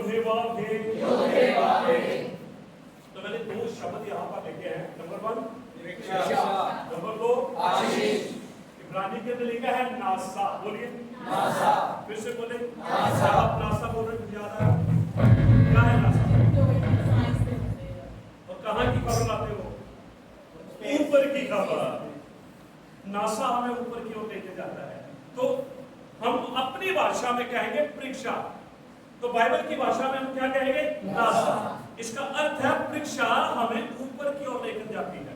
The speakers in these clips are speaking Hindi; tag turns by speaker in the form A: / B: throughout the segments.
A: तो मैंने दो शब्द यहाँ पर लिखे हैं। नंबर 1
B: परीक्षा,
A: नंबर 2
B: आशीष।
A: इब्रानी के अंदर लिखा है नासा। बोलिए
B: नासा।
A: फिर से बोले
B: नासा।
A: आप नासा बोल रहे हैं, याद आया क्या है नासा? और कहाँ की खबर लाते हो? ऊपर की खबर। नासा हमें ऊपर की ओर लेके जाता है। तो हम अपनी भाषा में कहेंगे परीक्षा, तो बाइबल की भाषा में हम क्या कहेंगे? नासा। इसका अर्थ है परीक्षा हमें ऊपर की ओर लेकर जाती है।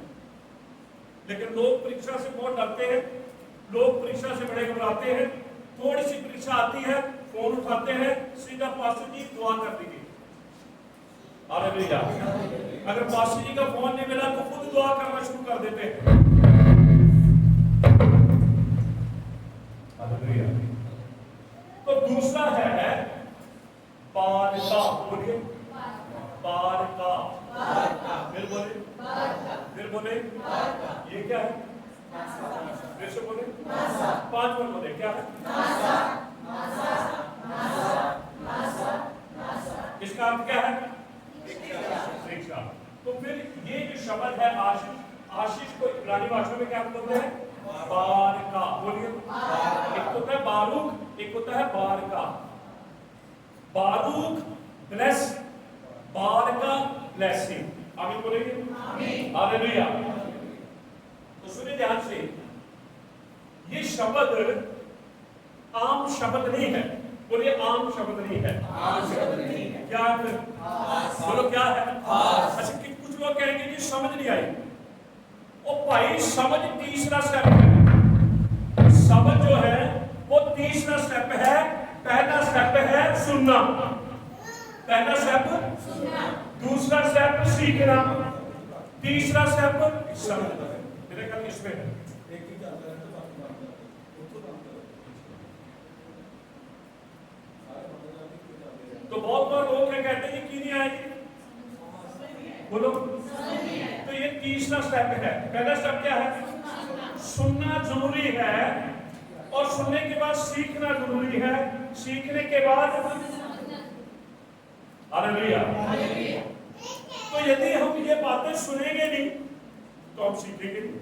A: लेकिन लोग परीक्षा से बहुत डरते हैं, लोग परीक्षा से बड़े घबराते हैं। थोड़ी सी परीक्षा आती है, फोन उठाते हैं, सीधा पास्टर जी दुआ कर दीजिए। हालेलुया। अगर पास्टर जी का फोन नहीं मिला तो खुद दुआ करना शुरू कर देते हैं। हालेलुया। तो दूसरा है बारका। बोलिए बारका। फिर बोले फिर बोले ये क्या है? फिर से बोले 5 बार बोले क्या है? इसका अर्थ क्या है? परीक्षा। तो फिर ये जो शब्द है आशीष, आशीष को इब्रानी भाषा में क्या बोलते हैं? बारका। बोलिए एक होता है बारूक, एक होता है बारका। बारूक ब्लेस, बारका ब्लेसिंग। आमीन बोलेंगे? आमीन। हालेलुया। तो सुनिए ध्यान से, ये शब्द आम शब्द नहीं है। बोलिए आम शब्द नहीं है।
B: आम शब्द नहीं है।
A: क्या है? बोलो क्या है? अच्छा कि कुछ लोग कहेंगे कि समझ नहीं आई। ओ भाई समझ तीसरा स्टेप है। समझ जो है वो तीसरा स्टेप है। पहला स्टेप है सुनना, पहला स्टेप सुनना, दूसरा स्टेप सीखना, तीसरा स्टेप समझना। मेरे ख्याल इसमें है। तो बहुत बार लोग क्या कहते हैं कि नहीं आएगी? बोलो तो ये तीसरा स्टेप है। पहला स्टेप क्या है? सुनना जरूरी है, और सुनने के बाद सीखना जरूरी है, सीखने के बाद हालेलुया। तो यदि हम ये बातें सुनेंगे नहीं तो हम सीखेंगे नहीं।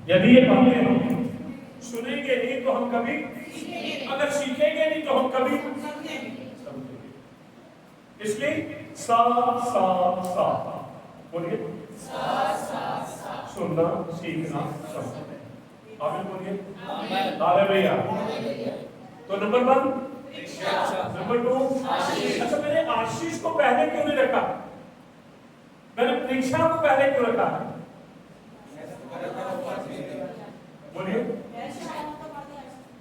A: यदि ये बातें हम सुनेंगे नहीं तो हम कभी, अगर सीखेंगे नहीं तो हम कभी समझेंगे। इसलिए सा सा सा बोलिए सुनना सीखना समझना। आमीन बोलिए हालेलुया। तो नंबर 1 नंबर 2 अच्छा मैंने आशीष को पहले क्यों नहीं रखा? मैंने परीक्षा को पहले क्यों रखा? बोलिए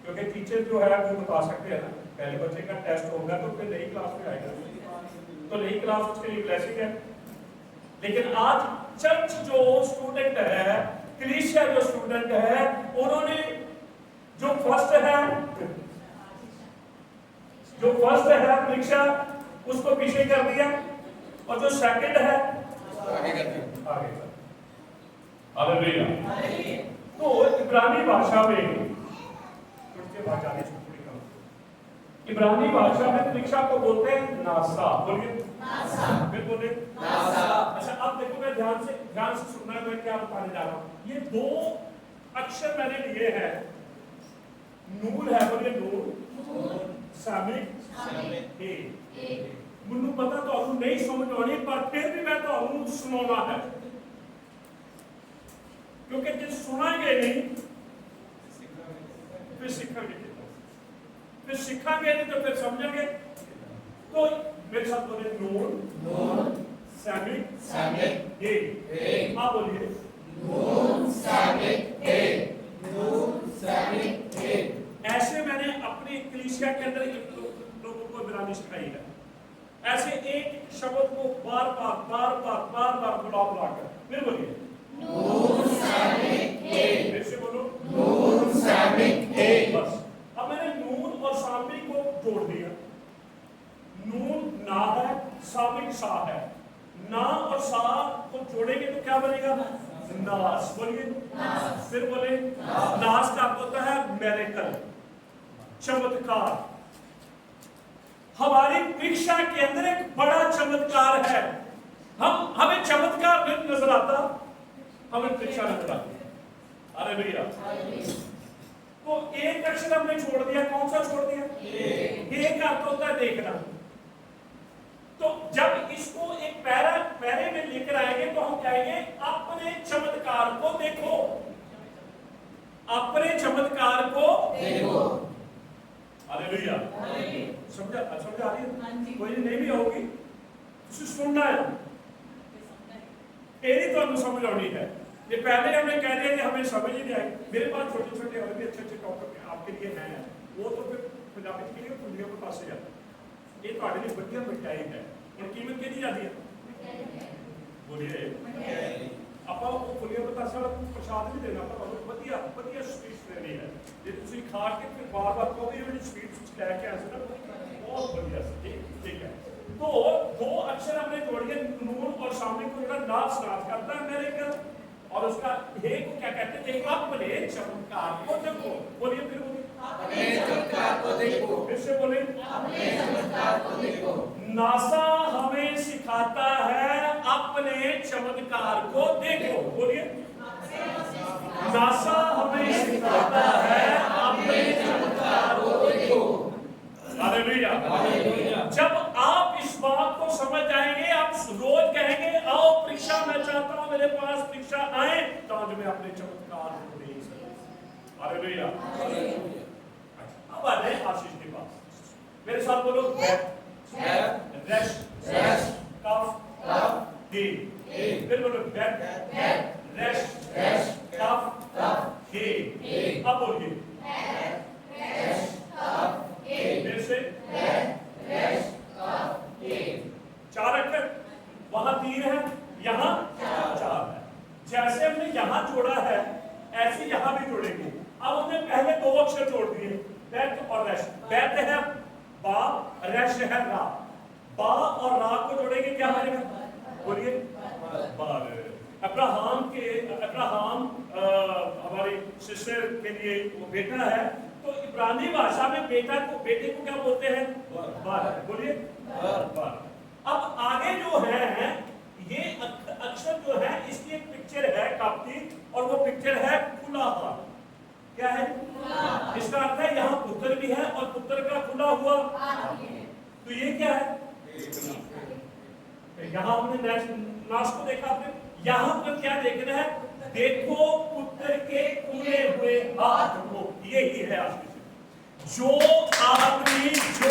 A: क्योंकि टीचर जो है वो बता सकते हैं ना, पहले बच्चे का टेस्ट होगा तो फिर नई क्लास में आएगा, तो नई क्लास उसके लिए ब्लेसिंग है। लेकिन आज चर्च जो स्टूडेंट है, कलीसिया जो स्टूडेंट है, उन्होंने जो फर्स्ट है परीक्षा उसको पीछे कर दिया, और जो सेकंड है आगे कर दिया। हालेलुया। तो इब्रानी भाषा में इब्रानी भाषा में परीक्षा को बोलते हैं नासा। बोलिए नासा। फिर बोले नासा। अच्छा अब देखो मैं ध्यान से सुनना है, मैं क्या बताने जा रहा हूँ। ये 2 अक्षर मैंने लिए हैं। नूर है, बोलिए नूर, सामिक हे। मुझे पता तो आपको नहीं समझ आनी, पर फिर भी मैं तो आपको सुनाना है, क्योंकि जब सुनाएंगे नहीं फिर सीखेंगे, फिर सीखेंगे नहीं तो फिर समझेंगे। तो मेरे साथ बोले नूर सामिक हे। आप बोलिए नूर सामिक हे। ऐसे मैंने अपनी कलीसिया के अंदर लोगों को इब्रानी सिखाई है। ऐसे एक शब्द को बार बार बुला कर फिर बोलिए नूर सामिक हे। फिर से बोलो नूर सामिक हे। बस अब मैंने नून और सामिक को जोड़ दिया। नून ना है, सामिक सा है। ना और सा को जोड़ेंगे तो क्या बनेगा? नास। बोलिए फिर बोले नास का होता है मेरेकल, चमत्कार। हमारी परीक्षा के अंदर एक बड़ा चमत्कार है। हमें चमत्कार नहीं नजर आता, हमें परीक्षा नजर आती है। अरे भैया, तो एक अक्षर हमने छोड़ दिया, कौन सा छोड़ दिया? एक का अर्थ होता है देखना। तो जब इसको एक पैरे में लेकर आएंगे तो हम कहेंगे अपने चमत्कार को देखो, अपने चमत्कार को देखो। अरे भैया, समझा आ रही है? कोई नहीं भी होगी उसे सुनना है, यही तो हमें समझ आनी है। ये पहले हमने कह दिया कि हमें समझ ही नहीं आई। मेरे पास छोटे छोटे और भी अच्छे टॉपिक आपके लिए हैं, वो तो फिर पंजाबी के लिए दुनिया के पास से जाता है। ये तो आगे बढ़िया मिठाई है और कीमत कितनी जाती है? बोलिए आप खुलिया बतासा प्रसाद नहीं देना, पर बढ़िया बढ़िया स्वीट्स देनी है। जे तुसी खा के फिर बार बार कहोगे ये स्वीट्स लेके आए ना, बहुत बढ़िया से ठीक है। तो दो अक्षर हमने जोड़िए, नून और सामने को जरा नाच नाच करता है मेरे घर, और उसका हे को क्या कहते हैं? अपने चमत्कार को देखो। बोलिए फिर बोलिए,
B: अपने चमत्कार को देखो।
A: फिर से बोलिए,
B: अपने चमत्कार को देखो।
A: नासा हमें सिखाता है अपने चमत्कार को देखो। बोलिए, नासा हमें सिखाता है अपने चमत्कार को देखो। हालेलुया। जब आप इस बात को समझ जाएंगे, आप रोज कहेंगे आओ परीक्षा मैं चाहता हूं, मेरे पास परीक्षा आए तो आज मैं अपने चमत्कार को देख सकूं। हालेलुया। अब आ जाए आशीष के पास, मेरे साथ बोलो, रेश कफ ही, फिर बोलो रेश कफ ही। अब बोलिए फिर से, चार अक्षर, वहां 3 है, यहाँ 4 है। जैसे हमने यहाँ जोड़ा है ऐसे यहाँ भी जोड़ेंगे। अब हमने पहले 2 अक्षर जोड़ दिए, बैत और रश। बैत है बा, रश है रा। बा और रा को जोड़ेंगे क्या बनेगा? बोलिए, बार। अब्राहम हमारे सिस्टर के लिए वो बेटा है, तो इब्रानी भाषा में बेटे को क्या बोलते हैं? बार। बोलिए, बार। अब आगे जो है ये अक्षर जो है इसकी एक पिक्चर है काफी, और वो पिक्चर है खुला हुआ। क्या है? इसका अर्थ है यहाँ पुत्र भी है और पुत्र का खुला हुआ। तो ये क्या है? यहाँ हमने नाश को देखा, आपने यहाँ पर क्या देखना है? देखो पुत्र के खुले हुए हाथ को। यही है आशीष। जो आदमी, जो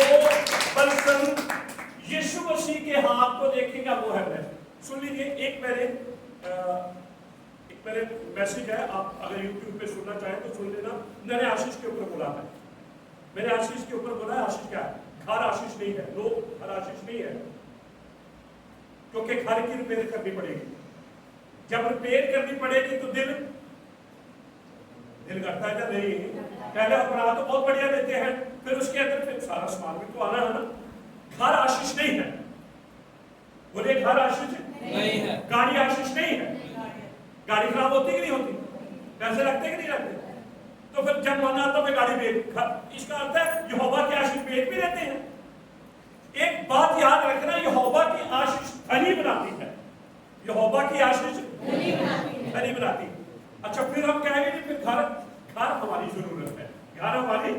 A: पर्सन यीशु मसीह के हाथ को देखेगा वो है ब्लेस्ड। सुन लीजिए, एक मेरे मैसेज है, आप अगर यूट्यूब पे सुनना चाहें तो सुन लेना। मैंने आशीष के ऊपर बोला है, मैंने आशीष के ऊपर बोला है। आशीष क्या है? घर आशीष नहीं है, लोग घर आशीष नहीं है, क्योंकि घर की रिपेयर करनी पड़ेगी। जब रिपेयर करनी पड़ेगी तो दिल करता है नहीं। पहले हम बना तो बहुत बढ़िया देते हैं, फिर उसके अंदर फिर सारा सामान भी तो आना है ना। घर आशीष नहीं है। बोलिए, घर आशीष
B: नहीं है।
A: गाड़ी आशीष नहीं है। गाड़ी खराब होती कि नहीं होती? पैसे लगते कि नहीं लगते? तो फिर जब मन आता है गाड़ी बेच, इसका अर्थ है यहोवा की आशीष बेच भी देते हैं। एक बात याद रखना, यहोवा की आशीष धनी बनाती है। यहोवा की आशीष धनी बनाती है। अच्छा, फिर हम कहेंगे कि फिर घर हमारी जरूरत है। घर हमारी,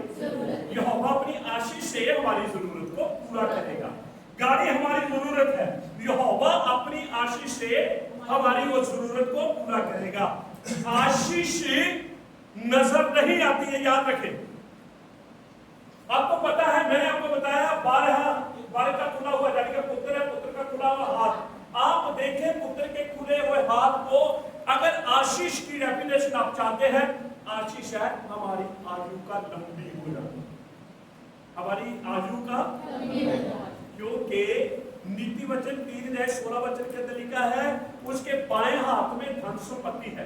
A: यहोवा अपनी आशीष से हमारी जरूरत को पूरा करेगा। गाड़ी हमारी जरूरत है, यहोवा अपनी आशीष से हमारी वो जरूरत को पूरा करेगा। आशीष नजर नहीं आती है, याद रखें। आपको पता है, मैंने आपको बताया 12 का खुला हुआ, यानी कि पुत्र है, पुत्र का खुला हुआ हाथ। आप देखें पुत्र के खुले हुए हाथ को, अगर आशीष की डेफिनेशन आप चाहते हैं, आशीष है हमारी आयु का लंबी हो जाना, हमारी आयु का, क्योंकि नीति वचन 3:16 वचन के अंदर लिखा है उसके बाएं हाथ में धन संपत्ति है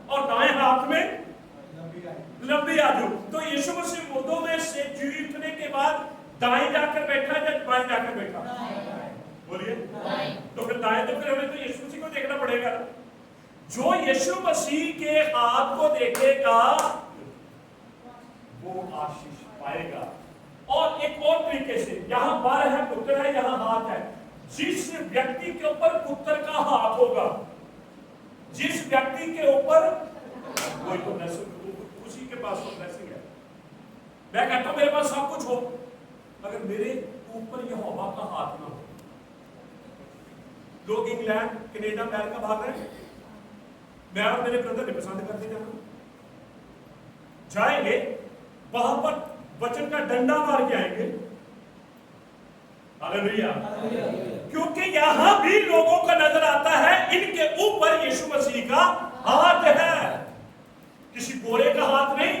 A: और दाएं हाथ में लंबी आयु। तो यीशु मसीह मुर्दों में से जी उठने के बाद दाएं जाकर बैठा या बाएं जाकर बैठा? बोलिए, तो फिर दाएं, तो फिर हमें तो यीशु मसीह को देखना पड़ेगा। जो यीशु मसीह के हाथ को देखेगा वो आशीष पाएगा। और एक और तरीके से, यहां जिस व्यक्ति के ऊपर पुत्र का हाथ होगा, जिस व्यक्ति के ऊपर कोई तो उसी के पास तो ब्लेसिंग है। मैं कहता हूं मेरे पास सब कुछ हो, अगर मेरे ऊपर यहोवा का हाथ ना हो। लोग इंग्लैंड, कनाडा, अमेरिका भाग रहे हैं, मैं और मेरे ब्रदर ने पसंद करते जाना, जाएंगे वहां पर वचन का डंडा मार के आएंगे। हालेलुया। क्योंकि यहां भी लोगों को नजर आता है इनके ऊपर यीशु मसीह का हाथ है। किसी गोरे का हाथ नहीं,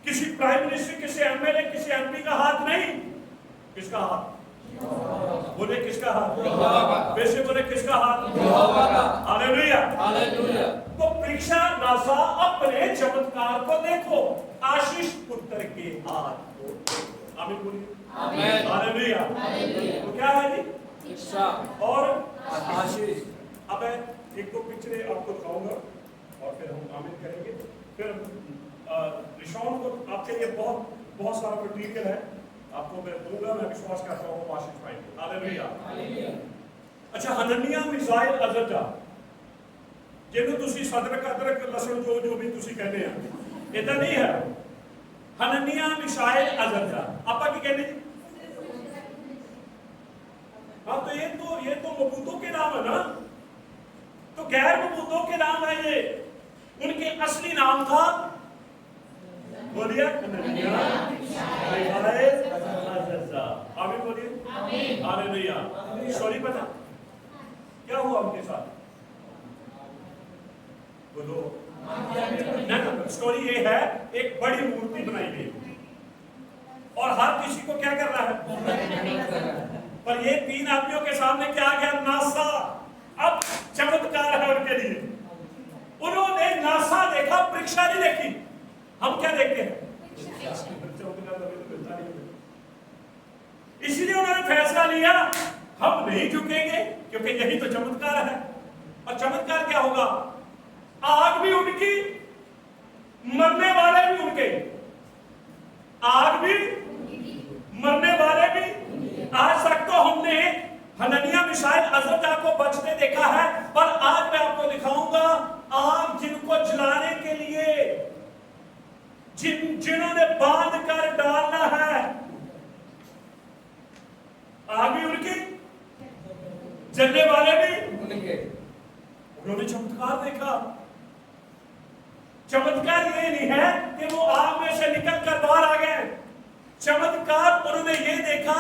A: किसी प्राइम मिनिस्टर, किसी एमएलए, किसी एमपी का हाथ नहीं। किसका हाथ? बोले किसका हाथ? वैसे बोले किसका हाथ? हालेलुया। हालेलुया। तो परीक्षा नासा अपने चमत्कार को देखो, आशीष पुत्र के हाथ को। आमीन बोलिए। आमीन। हालेलुया। तो क्या है जी? परीक्षा और आशीष। अब मैं एक दो पिक्चरें आपको दिखाऊंगा और फिर हम आमीन करेंगे। फिर रिशॉन को आपके लिए बहुत सारा मटेरियल है, आपको मैं दूंगा। मैं विश्वास करता हूँ आशीष पाएंगे। हालेलुया। अच्छा, हननिया, मिसाइल, अजरजा, जिन्हों तुसी सदरक, अदरक, लसन जो भी तुसी कहते हैं, इतना नहीं है। हननिया, मिसाइल, अजरजा, आपा की कहने? हाँ, तो ये तो मबूदों के नाम है ना, तो गैर मबूदों के नाम है ये। उनके असली नाम था, बोलिए, हननिया, मिसाइल, अजरजा। आमीन बोलिए। हालेलुया। स्टोरी पता क्या हुआ उनके साथ? बोलो ना। स्टोरी ये है, एक बड़ी मूर्ति बनाई गई और हर किसी को क्या कर रहा है, पर ये तीन आदमियों के सामने क्या आ गया? नासा। अब चमत्कार है उनके लिए। उन्होंने नासा देखा, परीक्षा नहीं देखी। हम क्या देखते हैं? इसीलिए उन्होंने फैसला लिया, हम नहीं झुकेंगे, क्योंकि यही तो चमत्कार है। और चमत्कार क्या होगा? आग भी उनकी, मरने वाले भी उनके। आग भी, मरने वाले भी। आज तक तो हमने हननिया, मिसाइल, अजरजा को बचते देखा है, पर आज मैं आपको दिखाऊंगा आग जिनको जलाने के लिए, जिन्होंने बांध कर डालना है। आग भी उनकी, जलने वाले भी उनके। उन्होंने चमत्कार देखा। चमत्कार ये नहीं है कि वो आग में से निकल कर बाहर आ गए। चमत्कार उन्होंने ये देखा,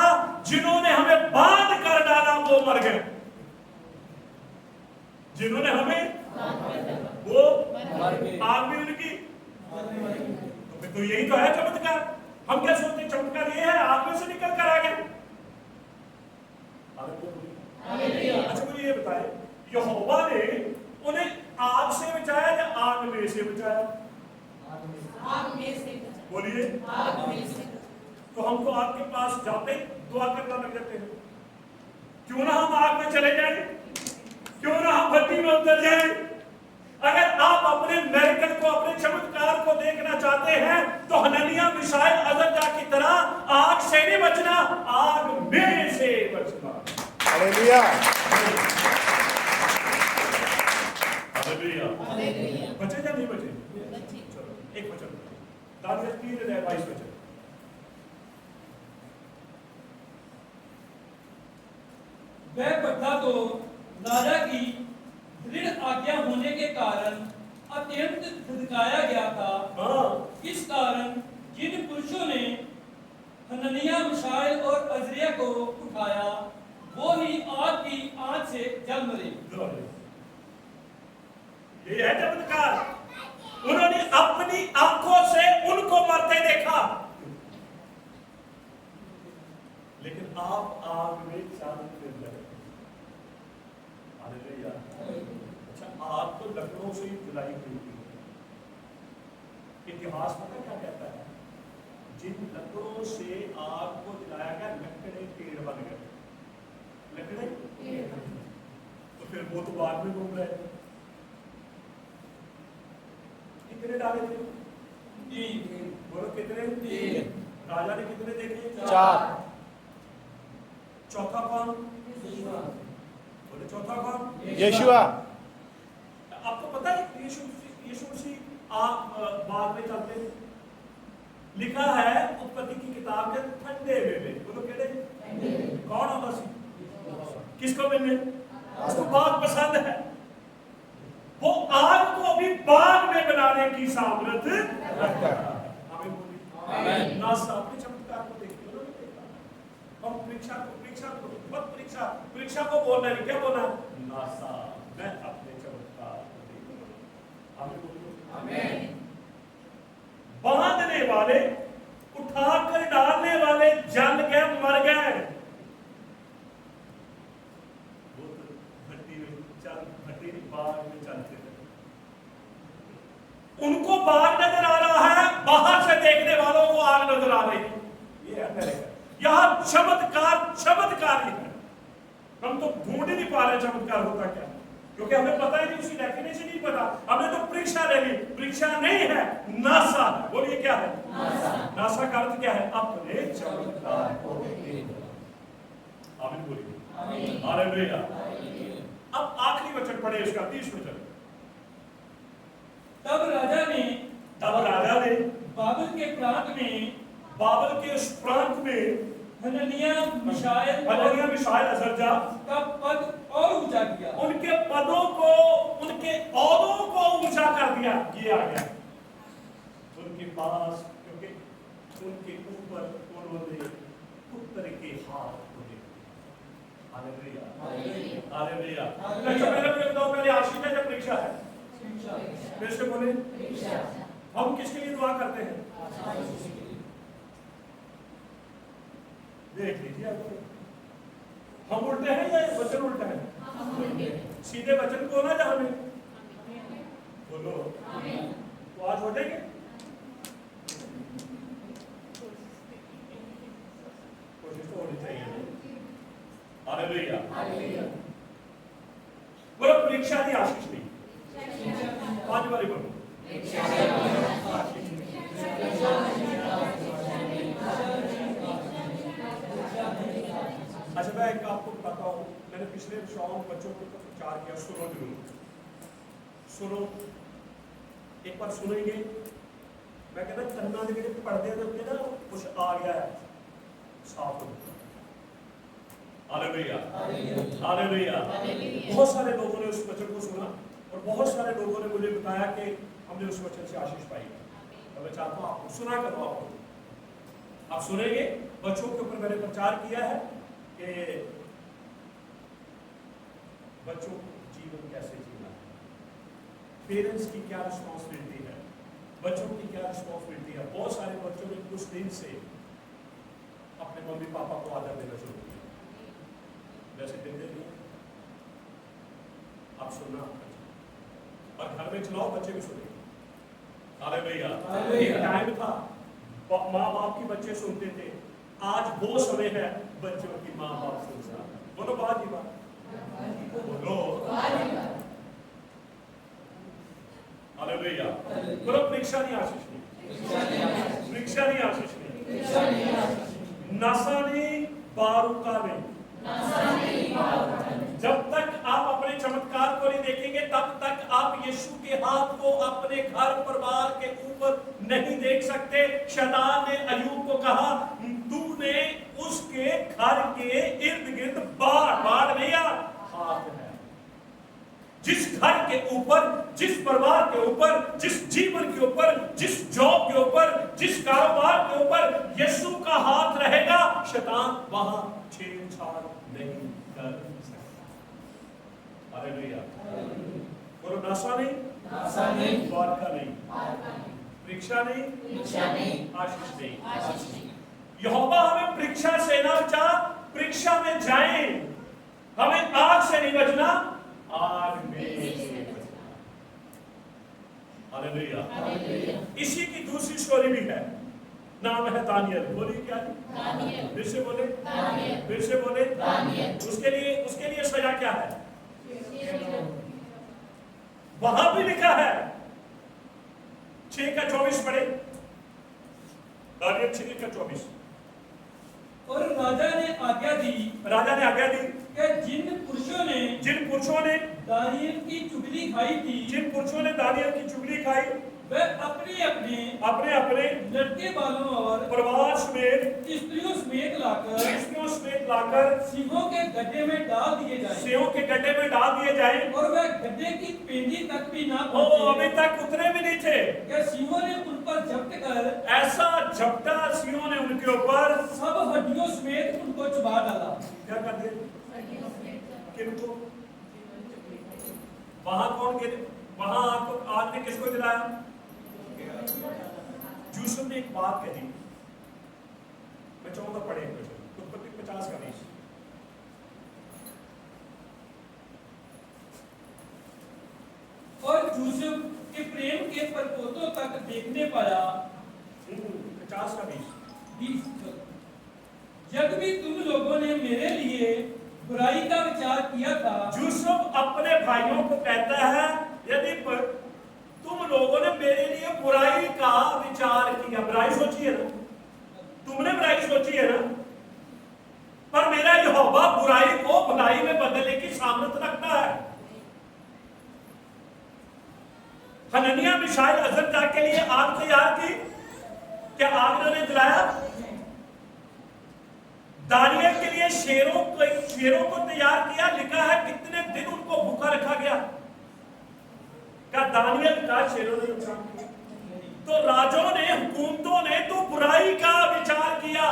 A: जिन्होंने हमें बांध कर डाला वो मर गए। जिन्होंने हमें, वो आग भी उनकी। तो यही तो है चमत्कार। हम क्या सोचते? चमत्कार ये है आग में से निकल कर आ गए। अच्छा, मुझे ये बताए, यहोवा ने उन्हें आग से बचाया या आग में से बचाया?
C: आग में से।
A: बोलिए।
C: आग में से।
A: तो हमको आग के पास जाते दुआ करना लग जाते हैं। क्यों ना हम आग में चले जाएं, क्यों ना हम भट्टी में उतर जाएं। अगर आप अपने मिरेकल को, अपने चमत्कार को देखना चाहते हैं तो हननिया, मिसाइल, अजरजा की तरह आग से नहीं बचना, आग में से बचना।
D: हालेलुया।
A: हालेलुया। बचे या नहीं बचे? चलो एक वचन, दानियल 3:22 वचन।
E: वह भट्ठा तो राजा की दृढ़ आज्ञा होने के कारण अत्यंत धधकाया गया था। इस कारण जिन पुरुषों ने हननिया, मिसाइल और अजरिया को उठाया, वो ही आग की आंच से जल मरे।
A: ये है चमत्कार। उन्होंने अपनी आंखों से उनको मरते देखा, लेकिन आप आग में चांद फिर गए। हालेलुया। अच्छा, आग तो लकड़ों से ही जलाई हुई थी। इतिहास पता क्या कहता है? जिन लकड़ों से आग को जलाया गया, लकड़े पेड़ बन गए। लकड़े, तो फिर वो तो बाद में घूम रहे। कितने डाले थे?
E: 3।
A: बोलो कितने?
E: 3।
A: राजा ने कितने देखे?
D: 4।
A: चौथा कौन? बोले चौथा कौन?
D: यीशुआ।
A: आपको पता है यीशु मसीह आप बाद में चलते हैं, लिखा है उत्पत्ति की किताब के ठंडे में, बोलो केड़े? कौन होगा सी? किसको मिलने? उसको बाग पसंद है, वो आग को भी बाग में बनाने की सामर्थ रखता है। हमें बोली नासा अपने चमत्कार को देखते हो ना, देखा हम परीक्षा को बोलना है, क्या बोलना है? नासा मैं अपने चमत्कार को देखूंगा। हमें बोलिए बांधने वाले, उठाकर डालने वाले जल गए, मर गए, वो तो भट्टी बाग में चलते थे, उनको बाग नजर आ रहा है, बाहर से देखने वालों को आग नजर आ रही है। ये अमेरिका, यहां चमत्कार ही है। हम तो ढूंढ ही नहीं पा रहे चमत्कार होता क्या, क्योंकि हमें पता ही नहीं, उसकी डेफिनेशन नहीं पता। हमने तो परीक्षा ले ली, परीक्षा नहीं है, नासा। बोलिए क्या है? नासा का अर्थ क्या है? अपने चमत्कार को देखना। आमीन बोलिए। हालेलुया। अब आखिरी वचन पढ़े इसका, 30 वचन।
E: तब राजा ने बाबल के उस प्रांत में हननिया मिशाएल अजरजा
A: का पद और ऊंचा किया, उनके पदों को, उनके औहदों को ऊंचा कर दिया। ये आ गया उनके पास, क्योंकि उनके ऊपर उन्होंने पुत्र के हाथ को देखा। Hallelujah, hallelujah. अच्छा पहले आशीष है या परीक्षा है? फिर से बोले, हम किसके लिए दुआ करते हैं? देख लीजिए, हम उल्टे हैं या वचन उल्टा है? सीधे वचन को ना जहां में बोलो तो आज हो जाएंगे। कोशिश तो होनी चाहिए। हालेलुया। बोलो परीक्षा दी आशीष नहीं। 5 बारी बोलो। अच्छा मैं एक आपको बताता हूँ, मैंने पिछले शाम बच्चों को प्रचार किया, सुनो जरूर सुनो, एक बार सुनेंगे। मैं कहता कन्ना के ਜਿਹੜੇ ਪਰਦੇ ਦੇ ਉੱਤੇ ना कुछ आ गया है, साफ हो गया। Hallelujah, hallelujah. बहुत सारे लोगों ने उस वचन को सुना और बहुत सारे लोगों ने मुझे बताया कि हमने उस वचन से आशीष पाई। तो मैं चाहता हूँ आपको सुना करो, आप सुनेंगे। बच्चों के ऊपर मैंने प्रचार किया है कि बच्चों को जीवन कैसे जीना है, पेरेंट्स की क्या रिस्पॉन्सिबिलिटी है, बच्चों की क्या रिस्पॉन्सिबिलिटी है। बहुत सारे बच्चों ने कुछ दिन से अपने मम्मी पापा को आदर देना शुरू किया, वैसे देते नहीं। आप सुनना और घर में चलाओ, बच्चे भी सुनेंगे। हालेलुया। एक टाइम था माँ बाप की बच्चे सुनते थे, आज वो समय है बच्चों की माँ बाप सुनना। बोलो बात ही बात, बोलो हालेलुया। बोलो परीक्षा नहीं आशीष नहीं, परीक्षा नहीं आशीष नहीं, नशा नहीं, बारूका नहीं। जब तक आप अपने चमत्कार को नहीं देखेंगे तब तक आप यीशु के हाथ को अपने घर परिवार के ऊपर नहीं देख सकते। शैतान ने अय्यूब को कहा, तूने उसके घर के इर्द गिर्द बाड़ लिया, हाथ है। जिस घर के ऊपर, जिस परिवार के ऊपर, जिस जीवन के ऊपर, जिस जॉब के ऊपर, जिस कारोबार के ऊपर यीशु का हाथ रहेगा, शैतान वहां छेड़छाड़ नहीं कर सकता। हालेलुया। बोलो नशा नहीं, बारका नहीं, परीक्षा नहीं, आशीष नहीं। यहोवा हमें परीक्षा से ना बचा, परीक्षा में जाएं, हमें आग से नहीं बचना, आग में से बचना। हालेलुया। इसी की दूसरी स्टोरी भी है, नाम है दानियल। बोलिए क्या है? फिर से बोले, फिर से बोले। उसके लिए सजा क्या है? वहां भी लिखा है 6:24 पढ़े, दानियल 6:24।
E: और राजा ने आज्ञा दी
A: राजा ने आज्ञा दी
E: कि जिन पुरुषों ने दानियल की चुगली खाई थी,
A: जिन पुरुषों ने दानियल की चुगली खाई,
E: वह अपने अपने लड़के बालों और
A: परिवार समेत
E: स्त्रियों समेत
A: लाकर
E: सिंहों के गड्ढे में डाल दिए जाएं,
A: सिंहों के गड्ढे में डाल दिए जाएं।
E: और वह गड्ढे की पेंदी तक भी ना
A: वो अभी
E: पहुंचे
A: तक उतरे भी नहीं थे
E: कि सिंहों ने उन पर झपट कर
A: ऐसा झपटा सिंहों ने उनके ऊपर
E: सब हड्डियों समेत उनको चबा डाला।
A: क्या कर दिया किनको? वहां कौन गिरे? वहां आग ने किसको जलाया? यूसुफ ने एक बात कही, मैं चाहूंगा पढ़े उत्पत्ति 50 का 20।
E: और यूसुफ के प्रेम के परपोतों तक देखने पाया।
A: 50 का 20।
E: जब भी तुम लोगों ने मेरे लिए बुराई का विचार किया था।
A: यूसुफ अपने भाइयों को कहता है, यदि तुम लोगों ने मेरे लिए बुराई का विचार किया, बुराई सोची है ना, तुमने बुराई सोची है ना, पर मेरा यहोवा बुराई को भलाई में बदलने की सामर्थ्य रखता है। हननिया मिशाइल अज़रजा के लिए आग तैयार की, क्या आग ने जलाया? दानियल के लिए शेरों को तैयार किया, लिखा है कितने दिन उनको भूखा रखा गया। क्या दानियल का शेरों ने नुकसान किया? तो राजों ने, हुकूमतों ने तो बुराई का विचार किया,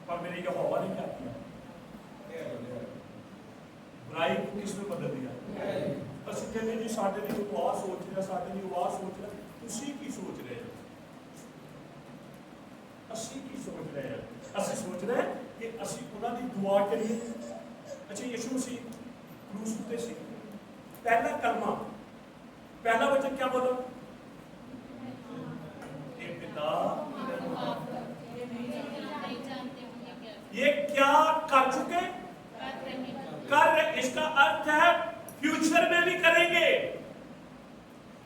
A: पर मेरे यहोवा ने क्या किया? बुराई को किसने बदल दिया? ਅਸੀਂ ਕਹਿੰਦੇ ਜੀ ਸਾਡੇ ਲਈ ਉਹ ਆ ਸੋਚ ਰਿਹਾ, ਸਾਡੇ ਲਈ ਉਹ ਆ ਸੋਚ ਰਿਹਾ, ਤੁਸੀਂ ਕੀ ਸੋਚ ਰਹੇ ਹੋ? ਅਸੀਂ ਕੀ ਸੋਚ ਰਹੇ ਹਾਂ? ਅਸੀਂ ਸੋਚ ਰਹੇ ਕਿ ਅਸੀਂ ਉਹਨਾਂ ਦੀ ਦੁਆ ਕਰੀਏ। ਅੱਛਾ, ਯਿਸੂ ਮਸੀਹ क्रूस पे से पहला कलमा, पहला वचन क्या बोलो? हे पिता, ये क्या कर चुके? कर, इसका अर्थ है फ्यूचर में भी करेंगे।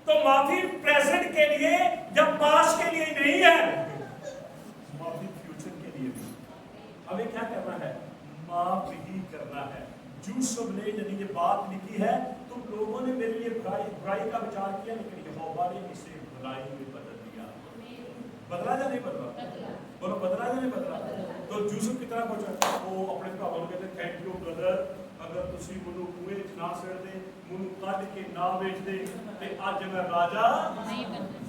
A: तो माफी प्रेजेंट के लिए या पास के लिए नहीं है, माफी फ्यूचर के लिए भी। हमें क्या करना है? माफ ही करना है। यूसुफ ने यदि ये बात लिखी है, तुम लोगों ने मेरे लिए बुराई का विचार किया, लेकिन यहोवा ने इसे भलाई में बदल दिया। बदला या नहीं बदला? बोलो बदला या नहीं बदला? तो यूसुफ की तरह पहुंचा, वो अपने भावों को कहते थैंक यू ब्रदर, अगर तुसी मुझे कुएं च ना सिर दे, मुझे कट के ना बेच दे, ते आज मैं राजा नहीं बनना।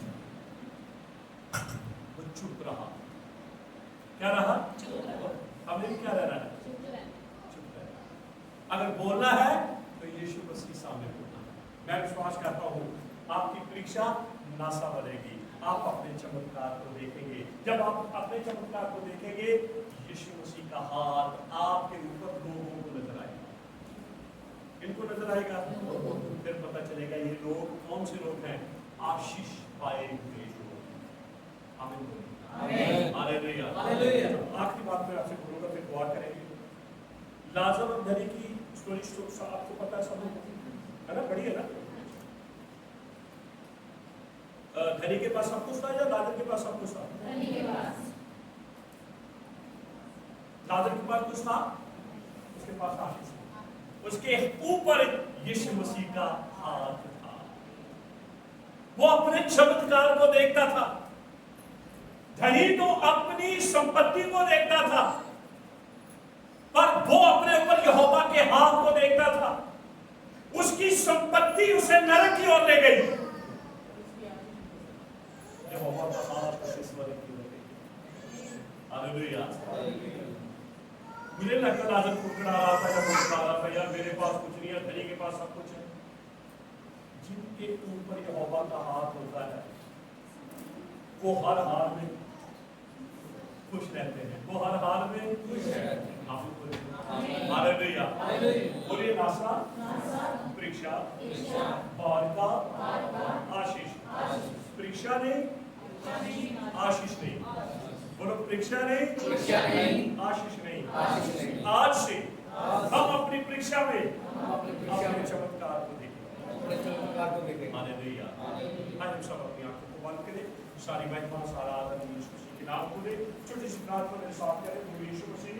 A: वो चुप रहा। क्या रहा? चुप रहा। हमें क्या रहना है? अगर बोलना है तो यीशु मसीह सामने बोलना है। मैं विश्वास करता हूँ आपकी परीक्षा नासा बनेगी, आप अपने चमत्कार को देखेंगे। जब आप अपने चमत्कार को देखेंगे, यीशु मसीह का हाथ आपके ऊपर लोगों को नजर आएगा। इनको नजर आएगा, फिर पता चलेगा ये लोग कौन से लोग हैं? आशीष पाए हुए लोग। आमीन। हालेलुया। आखिरी बात मैं आपसे बोलूंगा, फिर दुआ करेंगे। लाजर और धनी की स्टोरी आपको पता है, सब है ना, बड़ी है ना। धनी के पास सब कुछ था या लाजर के पास सब कुछ था?
C: धनी के पास।
A: लाजर के पास कुछ था, उसके पास आशीष था। उसके ऊपर यीशु मसीह का हाथ था। वो अपने चमत्कार को देखता था। धनी तो अपनी संपत्ति को देखता था, पर वो अपने ऊपर यहोवा के हाथ को देखता था। उसकी संपत्ति उसे नरक की ओर ले गई, यहोवा का हाथ उसे स्वर्ग की ओर ले गई। हालेलुया। मुझे लगता लाजर कुड़कुड़ा रहा था या मुस्कुरा रहा था, यार मेरे पास कुछ नहीं है, धनी के पास सब कुछ है। जिनके ऊपर यहोवा का हाथ होता है, वो हर हाल में खुश रहते हैं, वो हर हाल में खुश रहते हैं। हालेलुया। बोलिए नासा, परीक्षा, बारका, आशीष। परीक्षा नहीं, आशीष नहीं। बोलो परीक्षा नहीं, आशीष नहीं। आज से हम अपनी परीक्षा में अपने चमत्कार को देखें। हालेलुया। आज हम सब अपनी आंखों को बंद करें, सारी महिमा सारा आदर यीशु मसीह के नाम को दे। छोटी सी प्रार्थना मेरे साथ करें। यीशु मसीह